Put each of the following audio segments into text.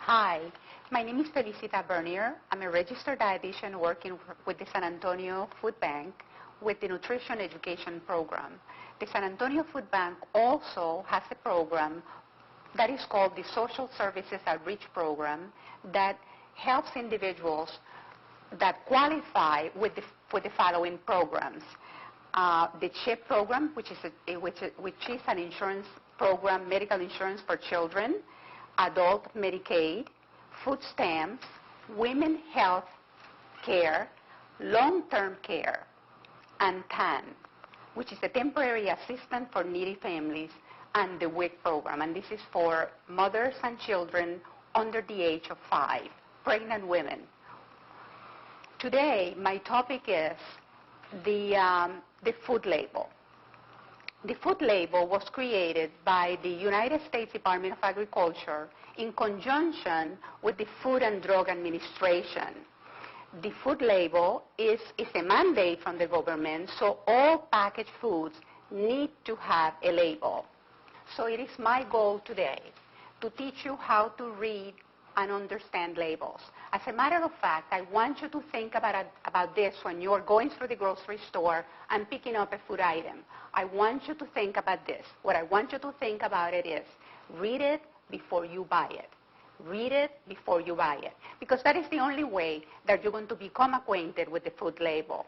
Hi, my name is Felicita Bernier. I'm a registered dietitian working with the San Antonio Food Bank with the Nutrition Education Program. The San Antonio Food Bank also has a program that is called the Social Services Outreach Program that helps individuals that qualify with the following programs. The CHIP program, which is an insurance program, medical insurance for children, adult Medicaid, food stamps, women health care, long-term care, and TAN, which is a temporary assistance for needy families, and the WIC program. And this is for mothers and children under the age of 5, pregnant women. Today, my topic is the food label. The food label was created by the United States Department of Agriculture in conjunction with the Food and Drug Administration. The food label is a mandate from the government, so all packaged foods need to have a label. So it is my goal today to teach you how to read and understand labels. As a matter of fact, I want you to think about this when you're going through the grocery store and picking up a food item. I want you to think about this. What I want you to think about it is, read it before you buy it. Read it before you buy it. Because that is the only way that you're going to become acquainted with the food label.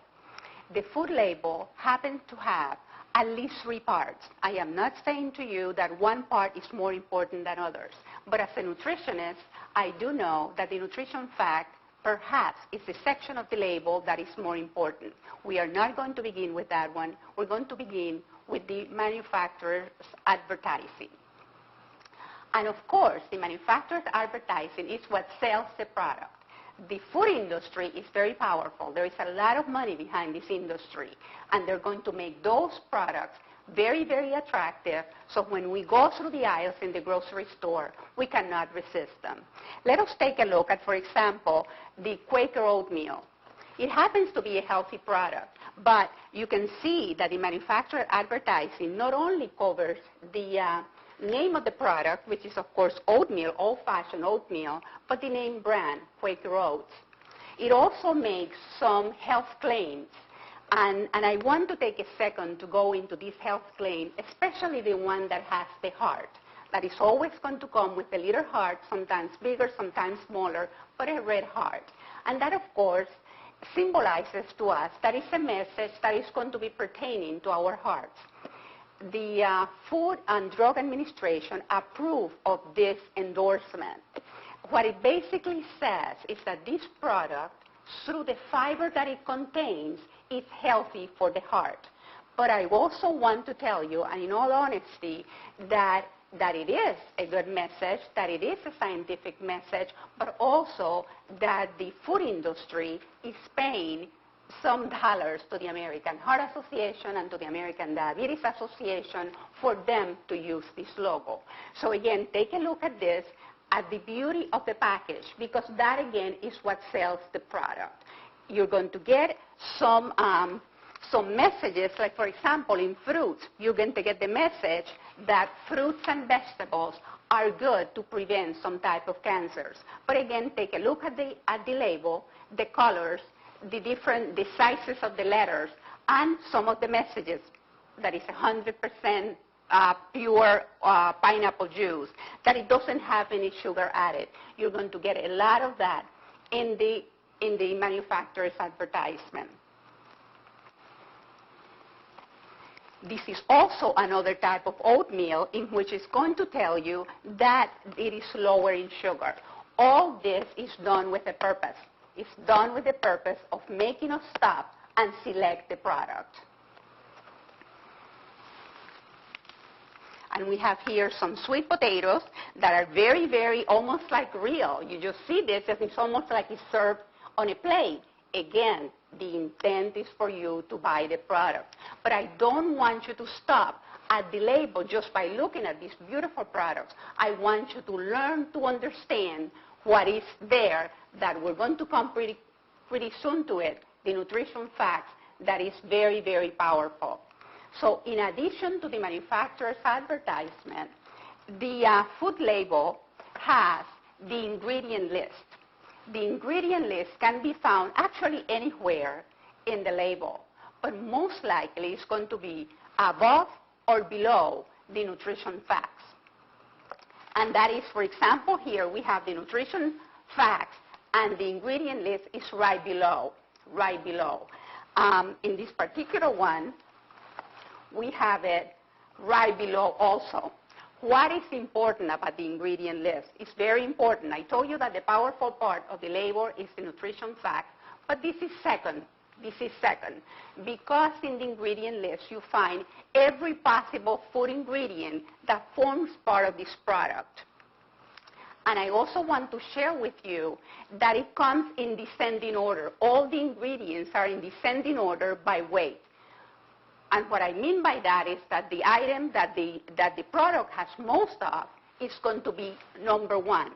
The food label happens to have at least 3 parts. I am not saying to you that one part is more important than others. But as a nutritionist, I do know that the nutrition fact perhaps is the section of the label that is more important. We are not going to begin with that one. We're going to begin with the manufacturer's advertising. And of course, the manufacturer's advertising is what sells the product. The food industry is very powerful. There is a lot of money behind this industry, and they're going to make those products very, very attractive, so when we go through the aisles in the grocery store, we cannot resist them. Let us take a look at, for example, the Quaker oatmeal. It happens to be a healthy product, but you can see that the manufacturer advertising not only covers the name of the product, which is, of course, oatmeal, old-fashioned oatmeal, but the name brand, Quaker Oats. It also makes some health claims. And I want to take a second to go into this health claim, especially the one that has the heart. That is always going to come with a little heart, sometimes bigger, sometimes smaller, but a red heart. And that, of course, symbolizes to us that is a message that is going to be pertaining to our hearts. The Food and Drug Administration approved of this endorsement. What it basically says is that this product, through the fiber that it contains, is healthy for the heart. But I also want to tell you, and in all honesty, that it is a good message, that it is a scientific message, but also that the food industry is paying some dollars to the American Heart Association and to the American Diabetes Association for them to use this logo. So again, take a look at this, at the beauty of the package, because that again is what sells the product. You're going to get some messages, like for example in fruits, you're going to get the message that fruits and vegetables are good to prevent some type of cancers. But again, take a look at the label, the colors, the sizes of the letters, and some of the messages. That is 100% pure pineapple juice, that it doesn't have any sugar added. You're going to get a lot of that in the manufacturer's advertisement. This is also another type of oatmeal in which it's going to tell you that it is lower in sugar. All this is done with a purpose. It's done with the purpose of making us stop and select the product. And we have here some sweet potatoes that are very, very almost like real. You just see this, and it's almost like it's served on a plate. Again, the intent is for you to buy the product. But I don't want you to stop at the label just by looking at these beautiful products. I want you to learn to understand what is there, that we're going to come pretty soon to it, the nutrition facts, that is very, very powerful. So in addition to the manufacturer's advertisement, the food label has the ingredient list. The ingredient list can be found actually anywhere in the label, but most likely it's going to be above or below the nutrition facts. And that is, for example, here we have the nutrition facts, and the ingredient list is right below, right below. In this particular one, we have it right below also. What is important about the ingredient list? It's very important. I told you that the powerful part of the label is the nutrition fact, but this is second. This is second, because in the ingredient list you find every possible food ingredient that forms part of this product. And I also want to share with you that it comes in descending order. All the ingredients are in descending order by weight. And what I mean by that is that the item that the product has most of is going to be number one.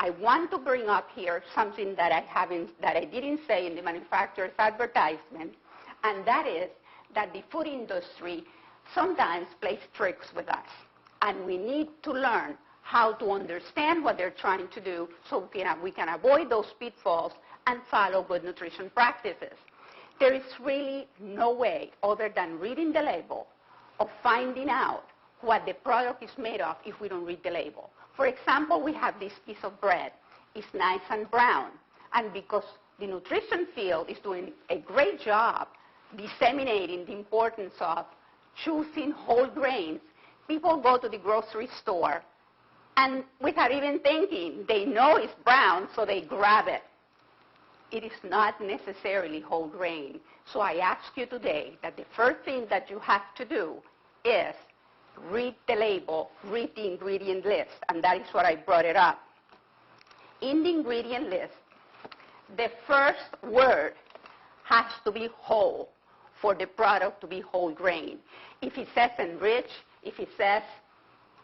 I want to bring up here something that I didn't say in the manufacturer's advertisement, and that is that the food industry sometimes plays tricks with us, and we need to learn how to understand what they're trying to do so we can avoid those pitfalls and follow good nutrition practices. There is really no way other than reading the label of finding out what the product is made of if we don't read the label. For example, we have this piece of bread. It's nice and brown. And because the nutrition field is doing a great job disseminating the importance of choosing whole grains, people go to the grocery store and without even thinking, they know it's brown, so they grab it. It is not necessarily whole grain. So I ask you today that the first thing that you have to do is read the label, read the ingredient list, and that is what I brought it up. In the ingredient list, the first word has to be whole for the product to be whole grain. If it says enrich, if it says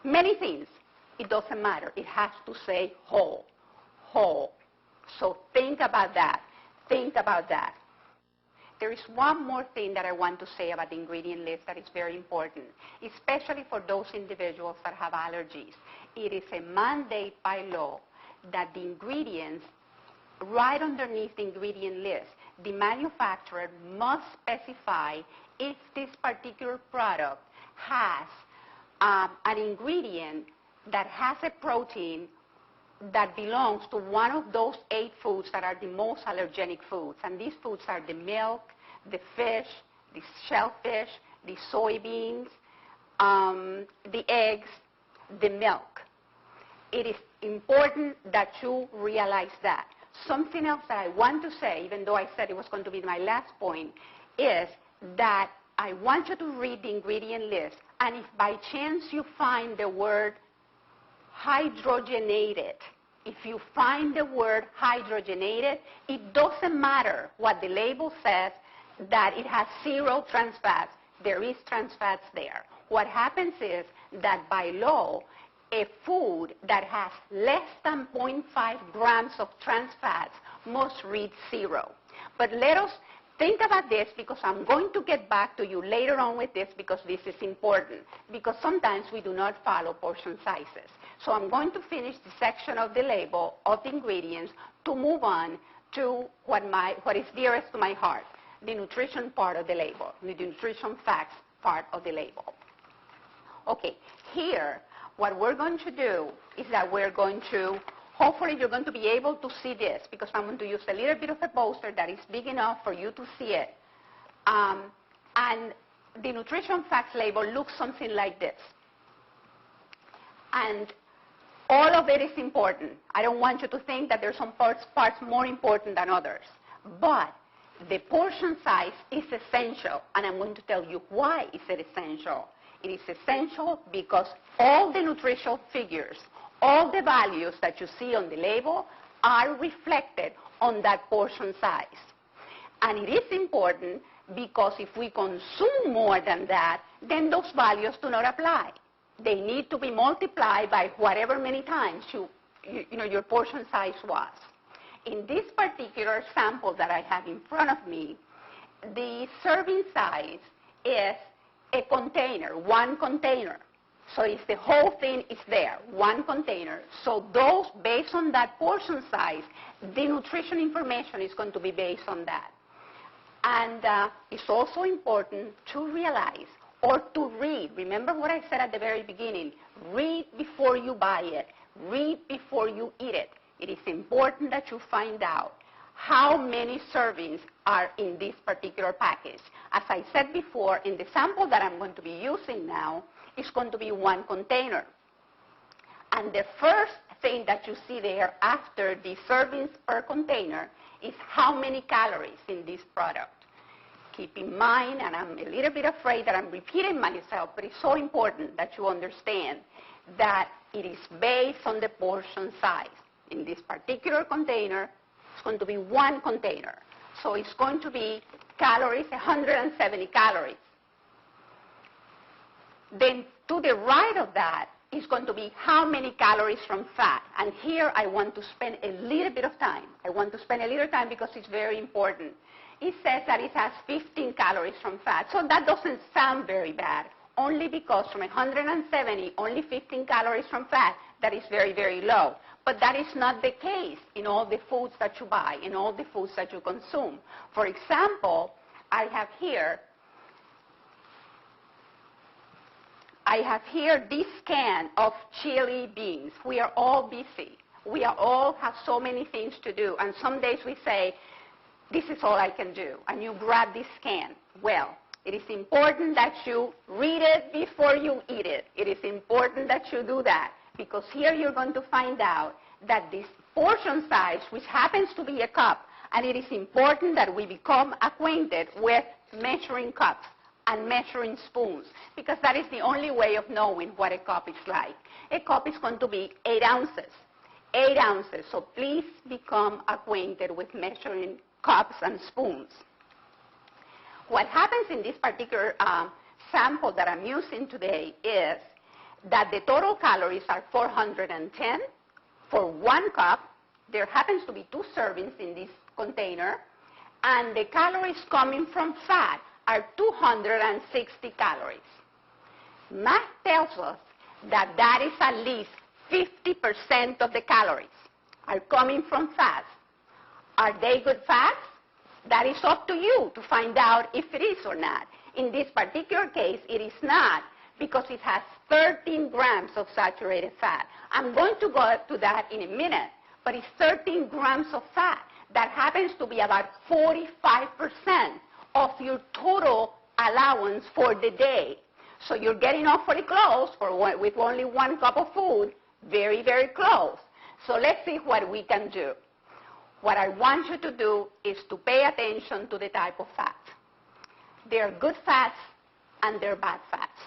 many things, it doesn't matter. It has to say whole, whole. So think about that. Think about that. There is one more thing that I want to say about the ingredient list that is very important, especially for those individuals that have allergies. It is a mandate by law that the ingredients, right underneath the ingredient list, the manufacturer must specify if this particular product has an ingredient that has a protein that belongs to one of those 8 foods that are the most allergenic foods. And these foods are the milk, the fish, the shellfish, the soybeans, the eggs, the milk. It is important that you realize that. Something else that I want to say, even though I said it was going to be my last point, is that I want you to read the ingredient list. And if by chance you find the word hydrogenated, if you find the word hydrogenated, it doesn't matter what the label says, that it has 0 trans fats. There is trans fats there. What happens is that by law, a food that has less than 0.5 grams of trans fats must read 0. But let us think about this, because I'm going to get back to you later on with this, because this is important, because sometimes we do not follow portion sizes. So I'm going to finish the section of the label of the ingredients to move on to what is dearest to my heart, the nutrition part of the label, the nutrition facts part of the label. Okay, here what we're going to do is that we're going to, hopefully you're going to be able to see this, because I'm going to use a little bit of a poster that is big enough for you to see it. And the nutrition facts label looks something like this. And all of it is important. I don't want you to think that there's some parts more important than others. But the portion size is essential, and I'm going to tell you why is it essential. It is essential because all the nutritional figures, all the values that you see on the label are reflected on that portion size. And it is important because if we consume more than that, then those values do not apply. They need to be multiplied by whatever many times your portion size was. In this particular sample that I have in front of me, the serving size is a container, 1 container. So if the whole thing is there, one container, so those, based on that portion size, the nutrition information is going to be based on that. And it's also important to realize or to read. Remember what I said at the very beginning. Read before you buy it. Read before you eat it. It is important that you find out how many servings are in this particular package. As I said before, in the sample that I'm going to be using now, it's going to be one container. And the first thing that you see there after the servings per container is how many calories in this product. Keep in mind, and I'm a little bit afraid that I'm repeating myself, but it's so important that you understand that it is based on the portion size. In this particular container, it's going to be one container. So it's going to be calories, 170 calories. Then to the right of that is going to be how many calories from fat. And here I want to spend a little bit of time. I want to spend a little time because it's very important. It says that it has 15 calories from fat. So that doesn't sound very bad, only because from 170, only 15 calories from fat, that is very, very low. But that is not the case in all the foods that you buy, in all the foods that you consume. For example, I have here this can of chili beans. We are all busy. We are all have so many things to do. And some days we say, this is all I can do. And you grab this can. Well, it is important that you read it before you eat it. It is important that you do that. Because here you're going to find out that this portion size, which happens to be a cup, and it is important that we become acquainted with measuring cups and measuring spoons, because that is the only way of knowing what a cup is like. A cup is going to be 8 ounces. 8 ounces. So please become acquainted with measuring cups and spoons. What happens in this particular sample that I'm using today is that the total calories are 410 for 1 cup. There happens to be 2 servings in this container, and the calories coming from fat are 260 calories. Math tells us that that is at least 50% of the calories are coming from fats. Are they good fats? That is up to you to find out if it is or not. In this particular case, it is not, because it has 13 grams of saturated fat. I'm going to go to that in a minute, but it's 13 grams of fat. That happens to be about 45% of your total allowance for the day. So you're getting awfully close with only 1 cup of food, very, very close. So let's see what we can do. What I want you to do is to pay attention to the type of fat. There are good fats and there are bad fats.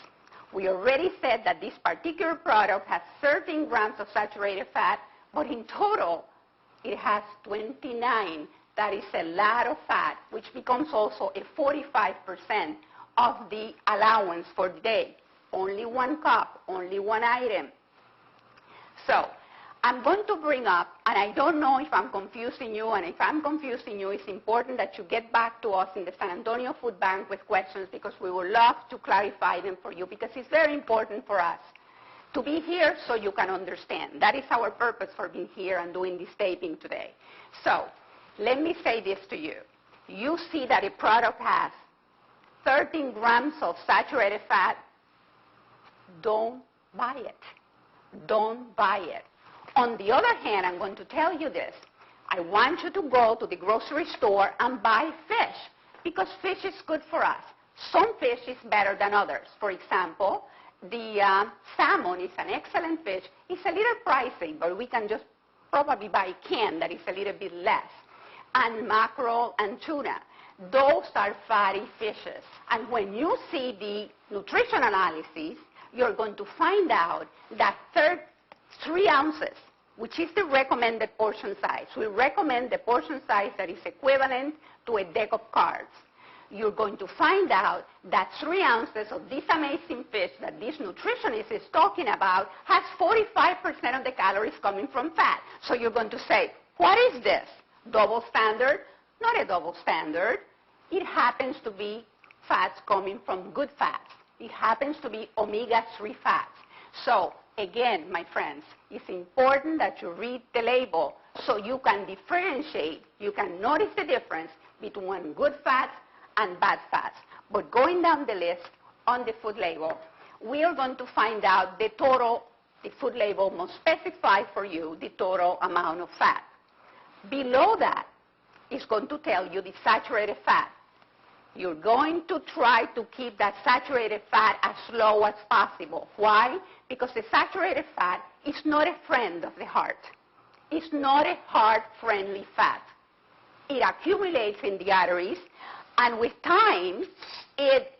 We already said that this particular product has 13 grams of saturated fat, but in total it has 29. That is a lot of fat, which becomes also a 45% of the allowance for the day. Only 1 cup, only 1 item. So I'm going to bring up, and I don't know if I'm confusing you, and if I'm confusing you, it's important that you get back to us in the San Antonio Food Bank with questions, because we would love to clarify them for you, because it's very important for us to be here so you can understand. That is our purpose for being here and doing this taping today. So let me say this to you. You see that a product has 13 grams of saturated fat. Don't buy it. Don't buy it. On the other hand, I'm going to tell you this. I want you to go to the grocery store and buy fish, because fish is good for us. Some fish is better than others. For example, the salmon is an excellent fish. It's a little pricey, but we can just probably buy canned that is a little bit less. And mackerel and tuna, those are fatty fishes. And when you see the nutrition analysis, you're going to find out that 3 ounces, which is the recommended portion size. We recommend the portion size that is equivalent to a deck of cards. You're going to find out that 3 ounces of this amazing fish that this nutritionist is talking about has 45% of the calories coming from fat. So you're going to say, what is this? Double standard? Not a double standard. It happens to be fats coming from good fats. It happens to be omega-3 fats. So again, my friends, it's important that you read the label so you can differentiate, you can notice the difference between good fats and bad fats. But going down the list on the food label, we are going to find out the total. The food label must specify for you the total amount of fat. Below that, it's going to tell you the saturated fat. You're going to try to keep that saturated fat as low as possible. Why? Because the saturated fat is not a friend of the heart. It's not a heart-friendly fat. It accumulates in the arteries, and with time, it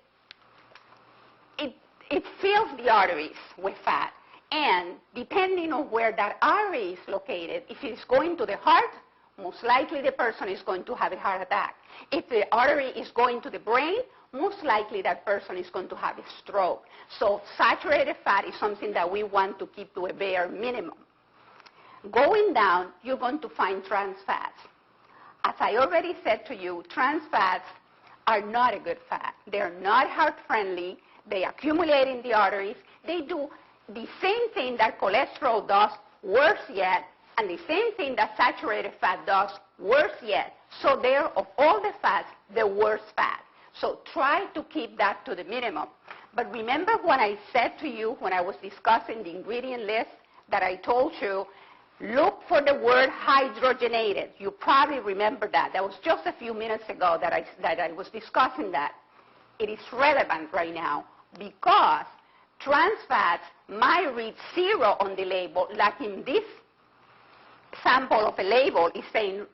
fills the arteries with fat. And depending on where that artery is located, if it's going to the heart, most likely the person is going to have a heart attack. If the artery is going to the brain, most likely that person is going to have a stroke. So saturated fat is something that we want to keep to a bare minimum. Going down, you're going to find trans fats. As I already said to you, trans fats are not a good fat. They're not heart-friendly. They accumulate in the arteries. They do the same thing that cholesterol does, worse yet, and the same thing that saturated fat does, worse yet. So they're, of all the fats, the worst fat. So try to keep that to the minimum. But remember when I said to you, when I was discussing the ingredient list, that I told you, look for the word hydrogenated. You probably remember that. That was just a few minutes ago that I was discussing that. It is relevant right now because trans fats might read 0 on the label, like in this sample of a label is saying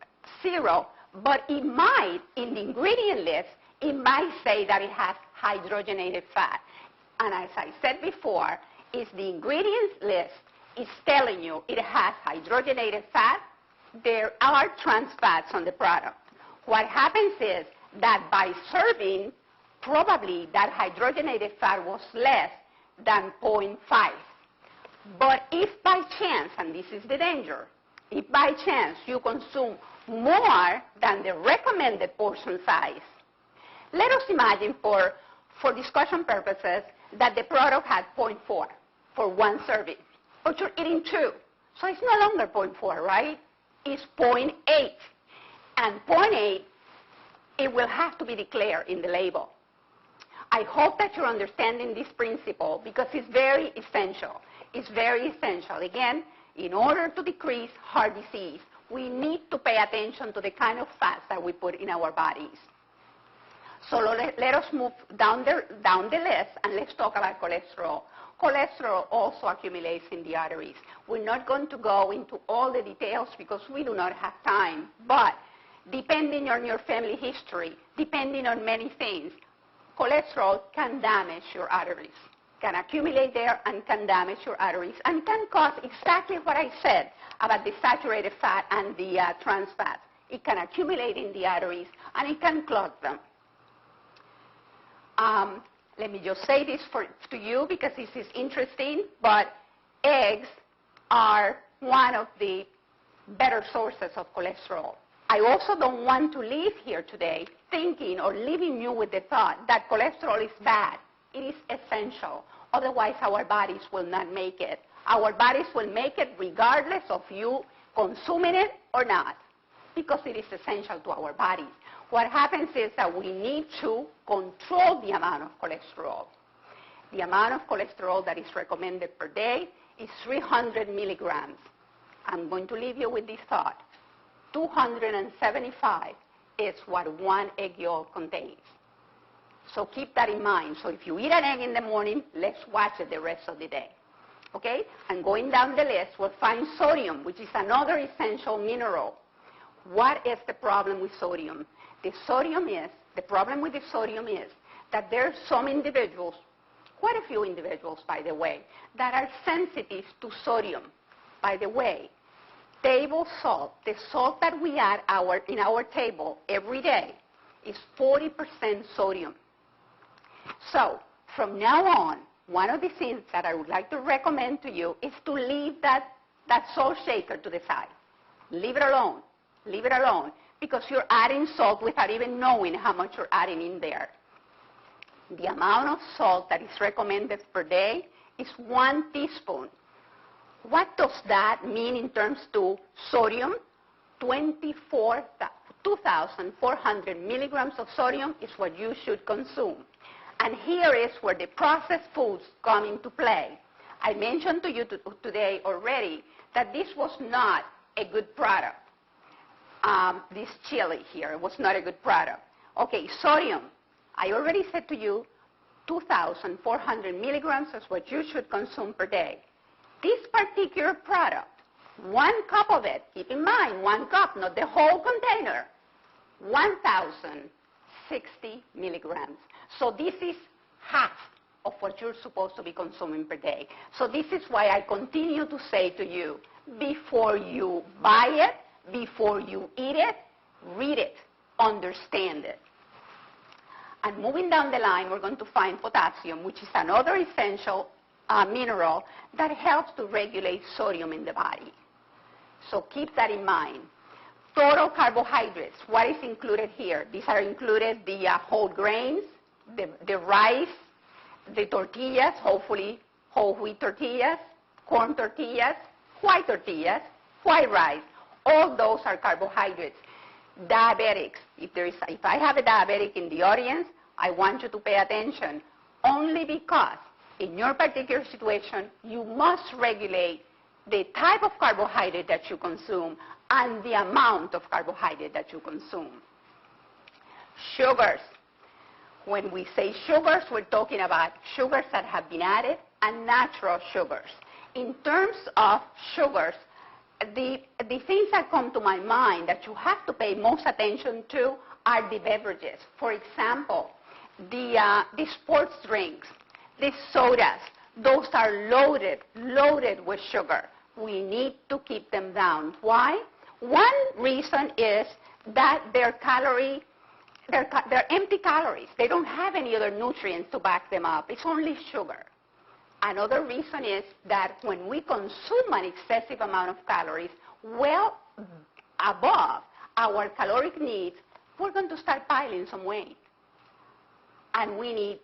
0, but it might, in the ingredient list, it might say that it has hydrogenated fat. And as I said before, if the ingredients list is telling you it has hydrogenated fat, there are trans fats on the product. What happens is that by serving, probably that hydrogenated fat was less than 0.5. But if by chance, and this is the danger, if by chance you consume more than the recommended portion size, let us imagine for discussion purposes that the product had 0.4 for one serving, but you're eating 2. So it's no longer 0.4, right? It's 0.8. And 0.8, it will have to be declared in the label. I hope that you're understanding this principle because it's very essential. It's very essential. Again, in order to decrease heart disease, we need to pay attention to the kind of fats that we put in our bodies. So let us move down the list and let's talk about cholesterol. Cholesterol also accumulates in the arteries. We're not going to go into all the details because we do not have time, but depending on your family history, depending on many things, cholesterol can damage your arteries, can accumulate there and can damage your arteries, and can cause exactly what I said about the saturated fat and the trans fat. It can accumulate in the arteries and it can clog them. Let me just say this to you because this is interesting, but eggs are one of the better sources of cholesterol. I also don't want to leave here today thinking or leaving you with the thought that cholesterol is bad. It is essential. Otherwise, our bodies will not make it. Our bodies will make it regardless of you consuming it or not, because it is essential to our bodies. What happens is that we need to control the amount of cholesterol. The amount of cholesterol that is recommended per day is 300 milligrams. I'm going to leave you with this thought. 275 is what one egg yolk contains. So keep that in mind. So if you eat an egg in the morning, let's watch it the rest of the day. Okay? And going down the list, we'll find sodium, which is another essential mineral. What is the problem with sodium? The problem with the sodium is that there are some individuals, quite a few individuals, by the way, that are sensitive to sodium. By the way, table salt, the salt that we add in our table every day, is 40% sodium. So from now on, one of the things that I would like to recommend to you is to leave that salt shaker to the side. Leave it alone. Leave it alone, because you're adding salt without even knowing how much you're adding in there. The amount of salt that is recommended per day is 1 teaspoon. What does that mean in terms to sodium? 2,400 milligrams of sodium is what you should consume. And here is where the processed foods come into play. I mentioned to you today already that this was not a good product. This chili here was not a good product. Okay, sodium. I already said to you 2,400 milligrams is what you should consume per day. This particular product, 1 cup of it, keep in mind, 1 cup, not the whole container, 1,060 milligrams. So this is half of what you're supposed to be consuming per day. So this is why I continue to say to you, before you buy it, before you eat it, read it, understand it. And moving down the line, we're going to find potassium, which is another essential mineral that helps to regulate sodium in the body. So keep that in mind. Total carbohydrates, what is included here? These are included the whole grains, the rice, the tortillas, hopefully whole wheat tortillas, corn tortillas, white rice. All those are carbohydrates. Diabetics, if I have a diabetic in the audience, I want you to pay attention, only because in your particular situation, you must regulate the type of carbohydrate that you consume and the amount of carbohydrate that you consume. Sugars. When we say sugars, we're talking about sugars that have been added and natural sugars. In terms of sugars, the things that come to my mind that you have to pay most attention to are the beverages. For example, the sports drinks, the sodas, those are loaded with sugar. We need to keep them down. Why? One reason is that they're empty calories. They don't have any other nutrients to back them up. It's only sugar. Another reason is that when we consume an excessive amount of calories, well above our caloric needs, we're going to start piling some weight. And we need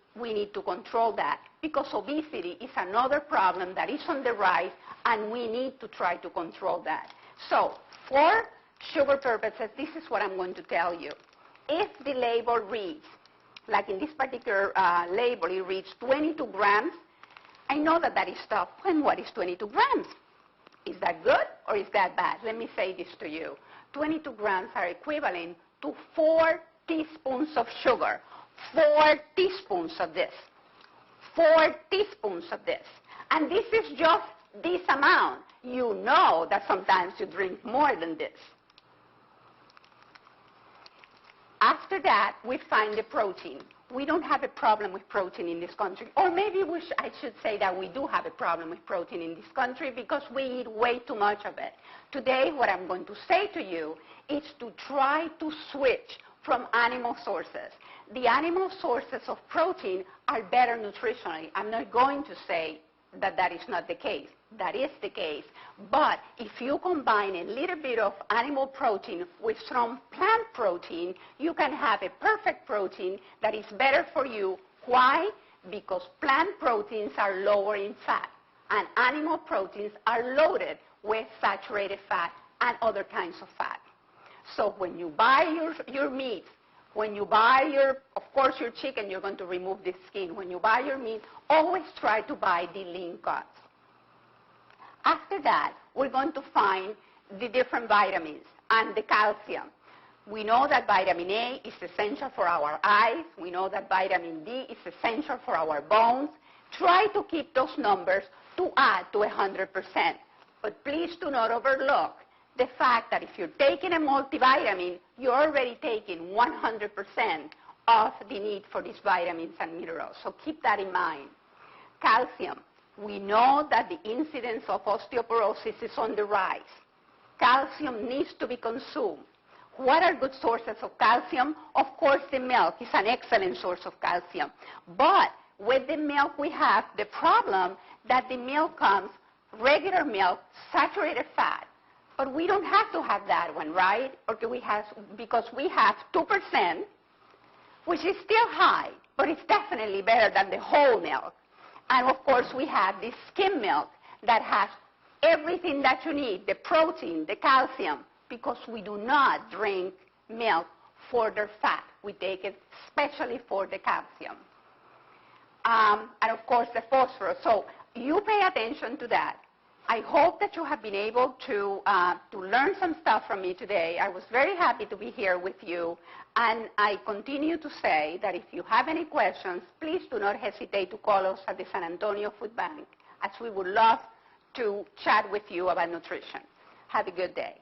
to control that, because obesity is another problem that is on the rise, and we need to try to control that. So for sugar purposes, this is what I'm going to tell you. If the label reads, like in this particular label, it reads 22 grams, I know that is tough. And what is 22 grams? Is that good or is that bad? Let me say this to you. 22 grams are equivalent to 4 teaspoons of sugar. 4 teaspoons of this. 4 teaspoons of this. And this is just this amount. You know that sometimes you drink more than this. After that, we find the protein. We don't have a problem with protein in this country. Or maybe I should say that we do have a problem with protein in this country because we eat way too much of it. Today, what I'm going to say to you is to try to switch from animal sources. The animal sources of protein are better nutritionally. I'm not going to say that is not the case. That is the case. But if you combine a little bit of animal protein with some plant protein, you can have a perfect protein that is better for you. Why? Because plant proteins are lower in fat, and animal proteins are loaded with saturated fat and other kinds of fat. So when you buy your meat, when you buy of course your chicken, you're going to remove the skin. When you buy your meat, always try to buy the lean cuts. After that, we're going to find the different vitamins and the calcium. We know that vitamin A is essential for our eyes. We know that vitamin D is essential for our bones. Try to keep those numbers to add to 100%. But please do not overlook the fact that if you're taking a multivitamin, you're already taking 100% of the need for these vitamins and minerals. So keep that in mind. Calcium. We know that the incidence of osteoporosis is on the rise. Calcium needs to be consumed. What are good sources of calcium? Of course, the milk is an excellent source of calcium. But with the milk we have the problem that the milk comes, regular milk, saturated fat. But we don't have to have that one, right? Because we have 2%, which is still high, but it's definitely better than the whole milk. And of course, we have this skim milk that has everything that you need, the protein, the calcium, because we do not drink milk for their fat. We take it especially for the calcium. And of course, the phosphorus. So you pay attention to that. I hope that you have been able to learn some stuff from me today. I was very happy to be here with you. And I continue to say that if you have any questions, please do not hesitate to call us at the San Antonio Food Bank, as we would love to chat with you about nutrition. Have a good day.